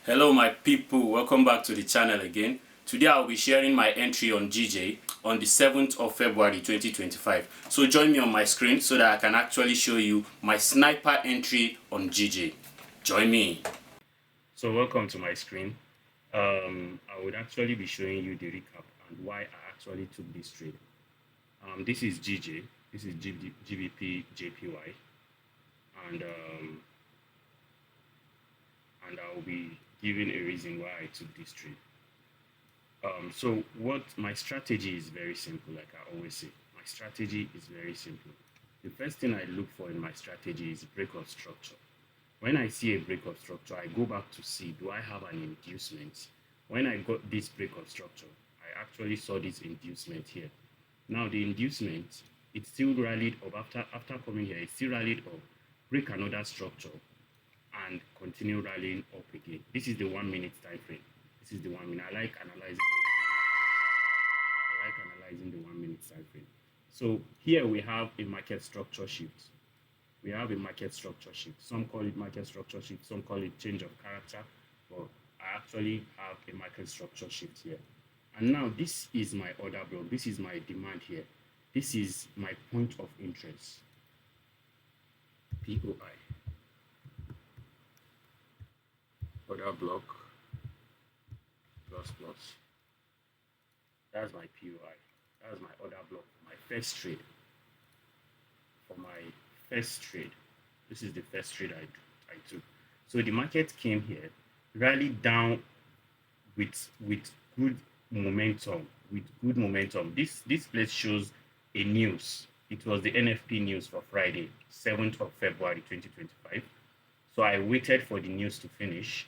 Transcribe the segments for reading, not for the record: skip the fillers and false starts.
Hello my people, welcome back to the channel again. Today I'll be sharing my entry on GJ on the 7th of February 2025. So join me on my screen so that I can actually show you my sniper entry on GJ. Join me. So welcome to my screen. I would actually be showing you the recap and why I actually took this trade. This is GJ, this is GBPJPY, and I'll be giving a reason why I took this trade. So what my strategy is very simple, like I always say. My strategy is very simple. The first thing I look for in my strategy is break of structure. When I see a break of structure, I go back to see, do I have an inducement? When I got this break of structure, I actually saw this inducement here. Now the inducement, it still rallied up after coming here, it still rallied up, break another structure, and continue rallying up again. This is the 1 minute time frame. This is the 1 minute. I like analyzing the 1 minute time frame. So here we have a market structure shift. We have a market structure shift. Some call it market structure shift, some call it change of character, but I actually have a market structure shift here. And now this is my order block. This is my demand here. This is my point of interest. POI. Order block plus. That's my POI. That's my order block. My first trade. For my first trade, this is the first trade I took. So the market came here, rallied down with good momentum. This place shows a news. It was the NFP news for Friday, 7th of February 2025. So I waited for the news to finish.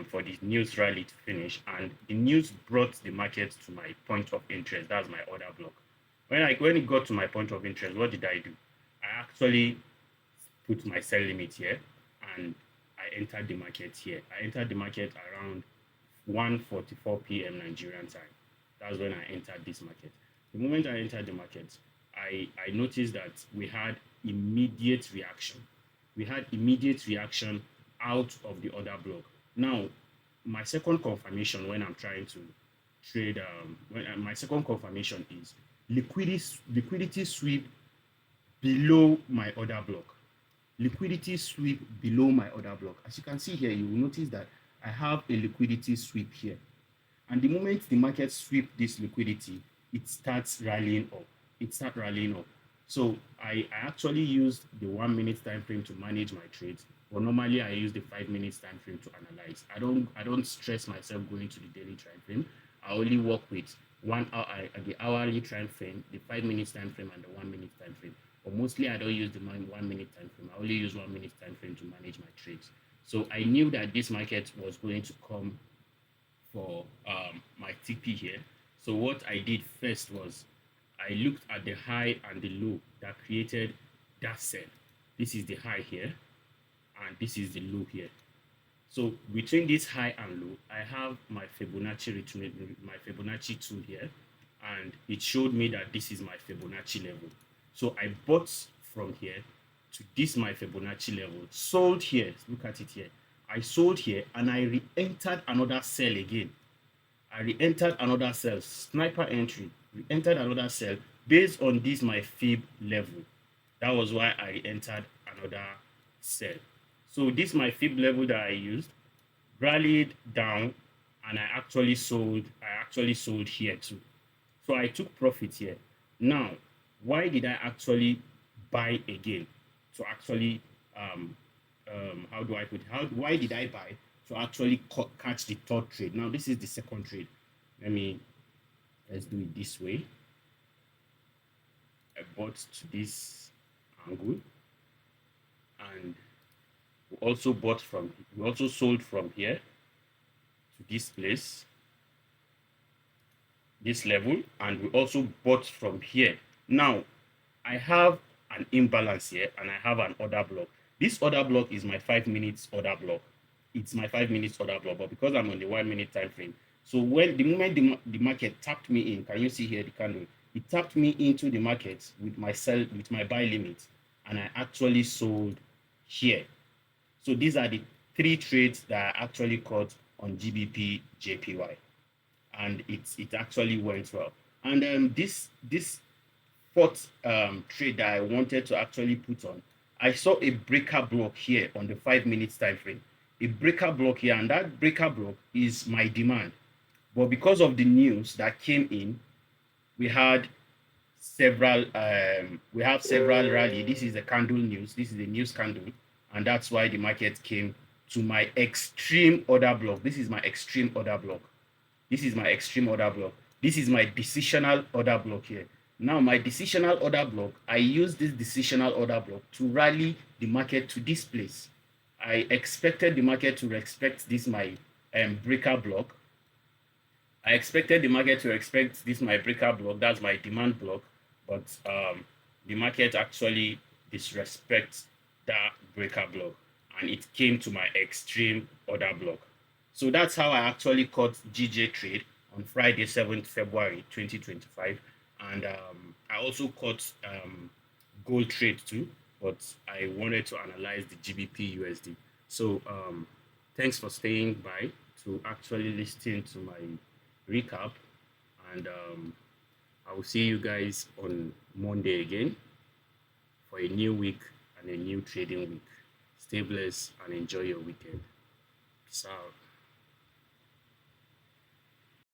For the news rally to finish, and the news brought the market to my point of interest. That's my order block. When it got to my point of interest, what did I do? I actually put my sell limit here, and I entered the market here. I entered the market around 1:44 p.m. Nigerian time. That's when I entered this market. The moment I entered the market, I noticed that we had immediate reaction. We had immediate reaction out of the order block. Now, my second confirmation when I'm trying to trade, my second confirmation is liquidity sweep below my order block. Liquidity sweep below my order block. As you can see here, you will notice that I have a liquidity sweep here. And the moment the market sweep this liquidity, it starts rallying up. So I actually used the 1 minute time frame to manage my trades. But normally I use the 5 minutes time frame to analyze. I don't stress myself going to the daily time frame. I only work with the hourly time frame, the 5 minutes time frame, and the 1 minute time frame. But mostly I don't use the 1 minute time frame. I only use 1 minute time frame to manage my trades. So I knew that this market was going to come for my TP here. So what I did first was I looked at the high and the low that created that sell. This is the high here, and this is the low here. So between this high and low, I have my Fibonacci tool here, and it showed me that this is my Fibonacci level. So I bought from here to this my Fibonacci level, sold here. Look at it here. I sold here, and I re-entered another sell again. I re-entered another sell, sniper entry, re-entered another sell based on this my fib level. That was why I re-entered another sell. So this my fib level that I used, rallied down, and I actually sold here too. So I took profit here. Now, why did I actually buy again? To actually how do I put it? Why did I buy? To actually catch the third trade. Now this is the second trade. Let's do it this way. I bought to this angle, and we also sold from here to this place, this level, and we also bought from here. Now I have an imbalance here, and I have an order block. This order block is my 5 minutes order block. It's my 5 minutes order block, but because I'm on the 1 minute time frame, so when the moment the market tapped me in, can you see here the candle? It tapped me into the market with my buy limit, and I actually sold here. So these are the 3 trades that I actually caught on GBPJPY, and it actually went well. And this fourth trade that I wanted to actually put on, I saw a breaker block here on the 5 minutes time frame, a breaker block here, and that breaker block is my demand. But because of the news that came in, we had several rally. This is a candle news. This is a news candle, and that's why the market came to my extreme order block. This is my extreme order block. This is my extreme order block. This is my decisional order block here. Now, my decisional order block, I use this decisional order block to rally the market to this place. I expected the market to respect this my breaker block. I expected the market to expect this my breaker block, that's my demand block, but the market actually disrespects that breaker block, and it came to my extreme order block. So that's how I actually caught GJ trade on Friday, 7th February 2025. And I also caught gold trade too, but I wanted to analyze the GBP USD. So thanks for staying by to actually listen to my recap, and I will see you guys on Monday again for a new week and a new trading week. Stay blessed and enjoy your weekend. Peace out.